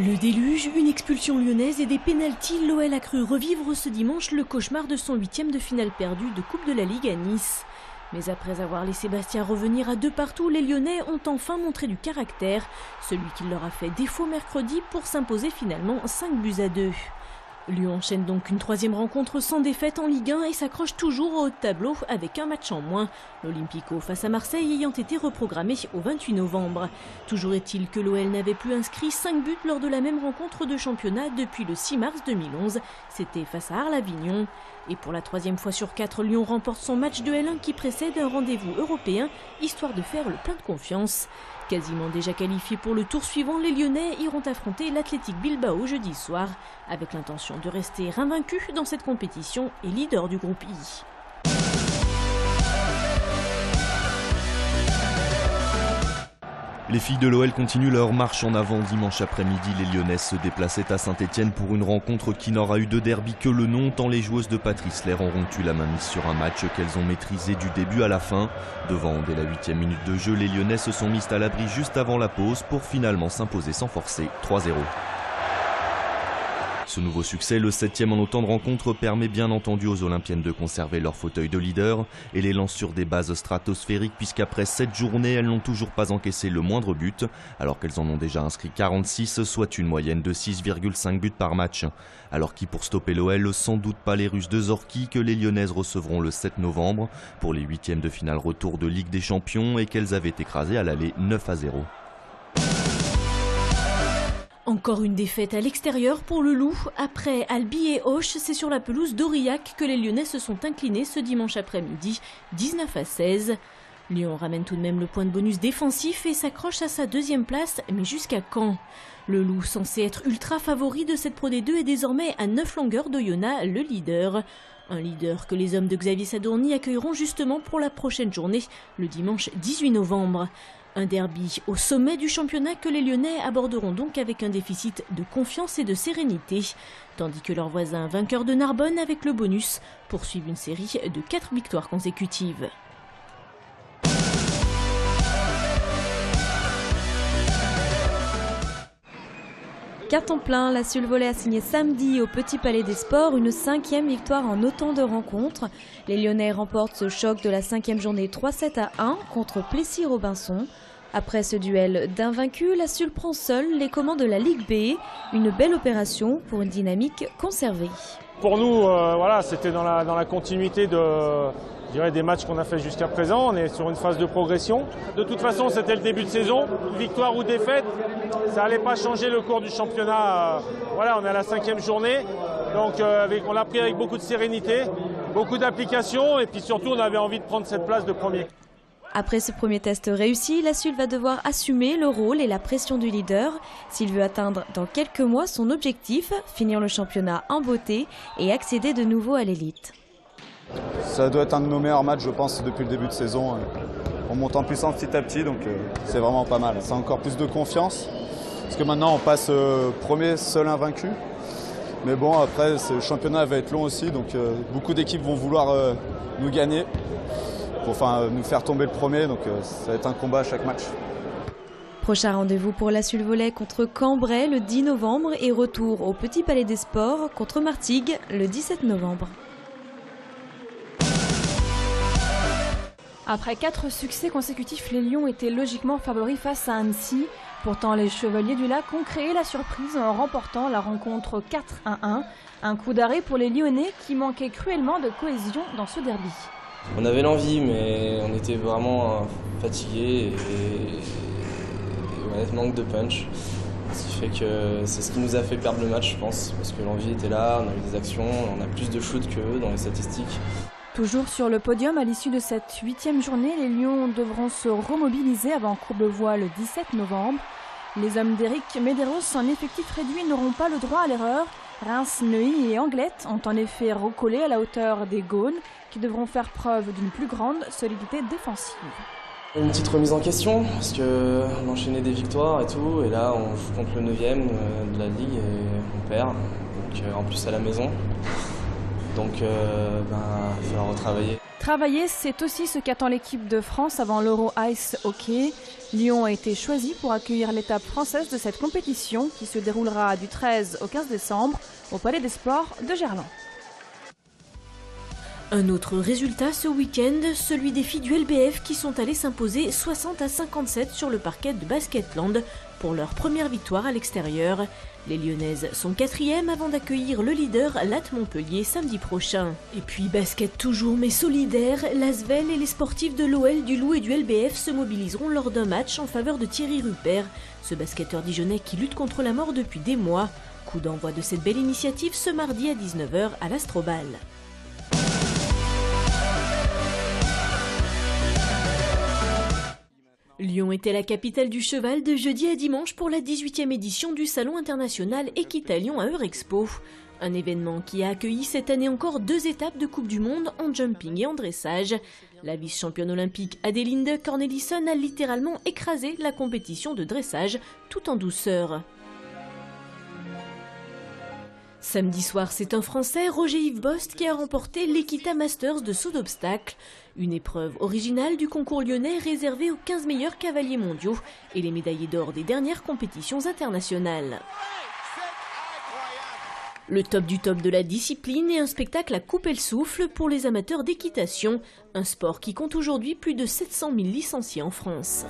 Le déluge, une expulsion lyonnaise et des pénaltys, l'OL a cru revivre ce dimanche le cauchemar de son 8e de finale perdue de Coupe de la Ligue à Nice. Mais après avoir laissé Bastia revenir à 2 partout, les Lyonnais ont enfin montré du caractère, celui qui leur a fait défaut mercredi pour s'imposer finalement 5-2. Lyon enchaîne donc une 3e rencontre sans défaite en Ligue 1 et s'accroche toujours au haut de tableau avec un match en moins. L'Olympico face à Marseille ayant été reprogrammé au 28 novembre. Toujours est-il que l'OL n'avait plus inscrit 5 buts lors de la même rencontre de championnat depuis le 6 mars 2011. C'était face à Arles-Avignon. Et pour la 3e fois sur 4, Lyon remporte son match de L1 qui précède un rendez-vous européen, histoire de faire le plein de confiance. Quasiment déjà qualifiés pour le tour suivant, les Lyonnais iront affronter l'Athletic Bilbao jeudi soir, avec l'intention de rester invaincus dans cette compétition et leader du groupe I. Les filles de l'OL continuent leur marche en avant. Dimanche après-midi, les Lyonnaises se déplaçaient à Saint-Etienne pour une rencontre qui n'aura eu de derby que le nom, tant les joueuses de Patrice Lair auront eu la main mise sur un match qu'elles ont maîtrisé du début à la fin. Devant, dès la 8e minute de jeu, les Lyonnaises se sont mises à l'abri juste avant la pause pour finalement s'imposer sans forcer 3-0. Ce nouveau succès, le 7e en autant de rencontres, permet bien entendu aux Olympiennes de conserver leur fauteuil de leader et les lance sur des bases stratosphériques puisqu'après 7 journées, elles n'ont toujours pas encaissé le moindre but, alors qu'elles en ont déjà inscrit 46, soit une moyenne de 6,5 buts par match. Alors qui pour stopper l'OL, sans doute pas les Russes de Zorqui que les Lyonnaises recevront le 7 novembre pour les 8e de finale retour de Ligue des Champions et qu'elles avaient écrasé à l'aller 9-0. Encore une défaite à l'extérieur pour le Loup. Après Albi et Auch, c'est sur la pelouse d'Aurillac que les Lyonnais se sont inclinés ce dimanche après-midi, 19-16. Lyon ramène tout de même le point de bonus défensif et s'accroche à sa 2e place, mais jusqu'à quand? Le Loup, censé être ultra favori de cette Pro D2, est désormais à 9 longueurs d'Oyonnax, le leader. Un leader que les hommes de Xavier Sadourny accueilleront justement pour la prochaine journée, le dimanche 18 novembre. Un derby au sommet du championnat que les Lyonnais aborderont donc avec un déficit de confiance et de sérénité, tandis que leurs voisins vainqueurs de Narbonne avec le bonus poursuivent une série de 4 victoires consécutives. Carton plein, la Sul Volley a signé samedi au Petit Palais des Sports une 5e victoire en autant de rencontres. Les Lyonnais remportent ce choc de la 5e journée 3-7-1 contre Plessis-Robinson. Après ce duel d'invaincus, la Sul prend seule les commandes de la Ligue B. Une belle opération pour une dynamique conservée. Pour nous, voilà, c'était dans la continuité des matchs qu'on a fait jusqu'à présent. On est sur une phase de progression. De toute façon, c'était le début de saison. Victoire ou défaite, ça n'allait pas changer le cours du championnat. Voilà, on est à la 5e journée. Donc on l'a pris avec beaucoup de sérénité, beaucoup d'application et puis surtout on avait envie de prendre cette place de premier. Après ce premier test réussi, la Sul va devoir assumer le rôle et la pression du leader s'il veut atteindre dans quelques mois son objectif, finir le championnat en beauté et accéder de nouveau à l'élite. Ça doit être un de nos meilleurs matchs, je pense, depuis le début de saison. On monte en puissance petit à petit, donc c'est vraiment pas mal. C'est encore plus de confiance, parce que maintenant on passe premier, seul invaincu. Mais bon, après, le championnat va être long aussi, donc beaucoup d'équipes vont vouloir nous gagner, pour nous faire tomber le premier, donc ça va être un combat à chaque match. Prochain rendez-vous pour la Sul Volley contre Cambrai le 10 novembre et retour au Petit Palais des Sports contre Martigues le 17 novembre. Après 4 succès consécutifs, les Lions étaient logiquement favoris face à Annecy. Pourtant, les Chevaliers du Lac ont créé la surprise en remportant la rencontre 4-1. Un coup d'arrêt pour les Lyonnais qui manquaient cruellement de cohésion dans ce derby. On avait l'envie, mais on était vraiment fatigués et manque de punch. Ce qui fait que c'est ce qui nous a fait perdre le match, je pense, parce que l'envie était là, on a eu des actions, on a plus de shoots qu'eux dans les statistiques. Toujours sur le podium, à l'issue de cette 8e journée, les Lions devront se remobiliser avant Courbevoie le 17 novembre. Les hommes d'Éric Medeiros en effectif réduit n'auront pas le droit à l'erreur. Reims, Neuilly et Anglette ont en effet recollé à la hauteur des Gaunes, qui devront faire preuve d'une plus grande solidité défensive. Une petite remise en question, parce qu'on enchaînait des victoires et tout, et là on joue contre le 9e de la Ligue et on perd, donc en plus à la maison. Donc il va falloir retravailler. Travailler, c'est aussi ce qu'attend l'équipe de France avant l'Euro Ice Hockey. Lyon a été choisi pour accueillir l'étape française de cette compétition qui se déroulera du 13 au 15 décembre au Palais des Sports de Gerland. Un autre résultat ce week-end, celui des filles du LBF qui sont allées s'imposer 60-57 sur le parquet de Basketland pour leur première victoire à l'extérieur. Les Lyonnaises sont 4e avant d'accueillir le leader Latte Montpellier samedi prochain. Et puis basket toujours mais solidaire, l'Asvel et les sportifs de l'OL, du Loup et du LBF se mobiliseront lors d'un match en faveur de Thierry Rupert, ce basketteur dijonnais qui lutte contre la mort depuis des mois. Coup d'envoi de cette belle initiative ce mardi à 19h à l'Astrobal. Lyon était la capitale du cheval de jeudi à dimanche pour la 18e édition du Salon international Équitalion à Eurexpo. Un événement qui a accueilli cette année encore 2 étapes de Coupe du Monde en jumping et en dressage. La vice-championne olympique Adelinde Cornelissen a littéralement écrasé la compétition de dressage tout en douceur. Samedi soir, c'est un Français, Roger-Yves Bost, qui a remporté l'Equita Masters de saut d'obstacle. Une épreuve originale du concours lyonnais réservée aux 15 meilleurs cavaliers mondiaux et les médaillés d'or des dernières compétitions internationales. Le top du top de la discipline est un spectacle à couper le souffle pour les amateurs d'équitation, un sport qui compte aujourd'hui plus de 700 000 licenciés en France.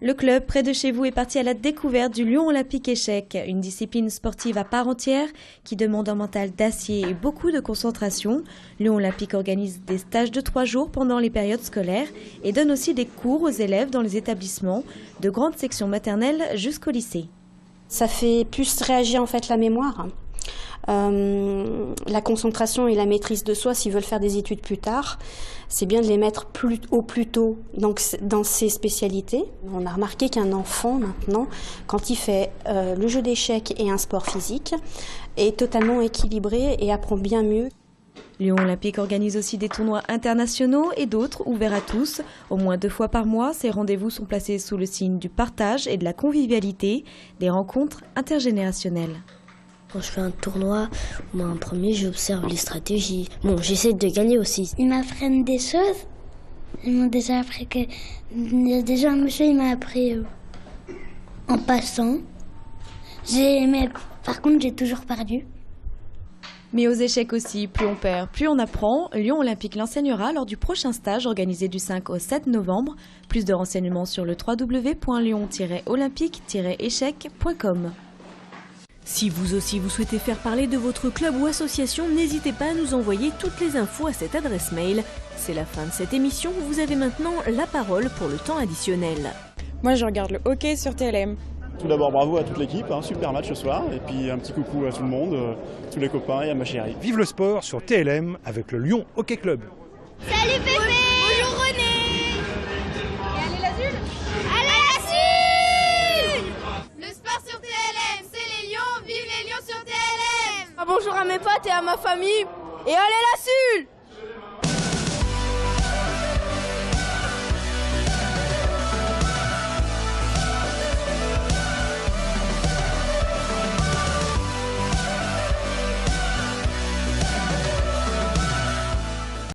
Le club près de chez vous est parti à la découverte du Lyon Olympique Échec, une discipline sportive à part entière qui demande un mental d'acier et beaucoup de concentration. Lyon Olympique organise des stages de 3 jours pendant les périodes scolaires et donne aussi des cours aux élèves dans les établissements, de grandes sections maternelles jusqu'au lycée. Ça fait plus réagir en fait la mémoire. La concentration et la maîtrise de soi, s'ils veulent faire des études plus tard, c'est bien de les mettre plus tôt dans ces spécialités. On a remarqué qu'un enfant maintenant, quand il fait le jeu d'échecs et un sport physique, est totalement équilibré et apprend bien mieux. Lyon Olympique organise aussi des tournois internationaux et d'autres ouverts à tous. Au moins 2 fois par mois, ces rendez-vous sont placés sous le signe du partage et de la convivialité, des rencontres intergénérationnelles. Quand je fais un tournoi, en premier, j'observe les stratégies. Bon, j'essaie de gagner aussi. Ils m'apprennent des choses. Ils m'ont déjà appris que... Déjà, un monsieur, il m'a appris en passant. Mais par contre, j'ai toujours perdu. Mais aux échecs aussi, plus on perd, plus on apprend. Lyon Olympique l'enseignera lors du prochain stage organisé du 5 au 7 novembre. Plus de renseignements sur le www.lyon-olympique-échec.com. Si vous aussi vous souhaitez faire parler de votre club ou association, n'hésitez pas à nous envoyer toutes les infos à cette adresse mail. C'est la fin de cette émission, vous avez maintenant la parole pour le temps additionnel. Moi je regarde le hockey sur TLM. Tout d'abord bravo à toute l'équipe, super match ce soir, et puis un petit coucou à tout le monde, tous les copains et à ma chérie. Vive le sport sur TLM avec le Lyon Hockey Club. Salut Pépé! Bonjour René! Et allez l'Azul! Allez l'Azul! Le sport sur TLM, c'est les Lions, vive les Lions sur TLM! Bonjour à mes potes et à ma famille, et allez l'Azul!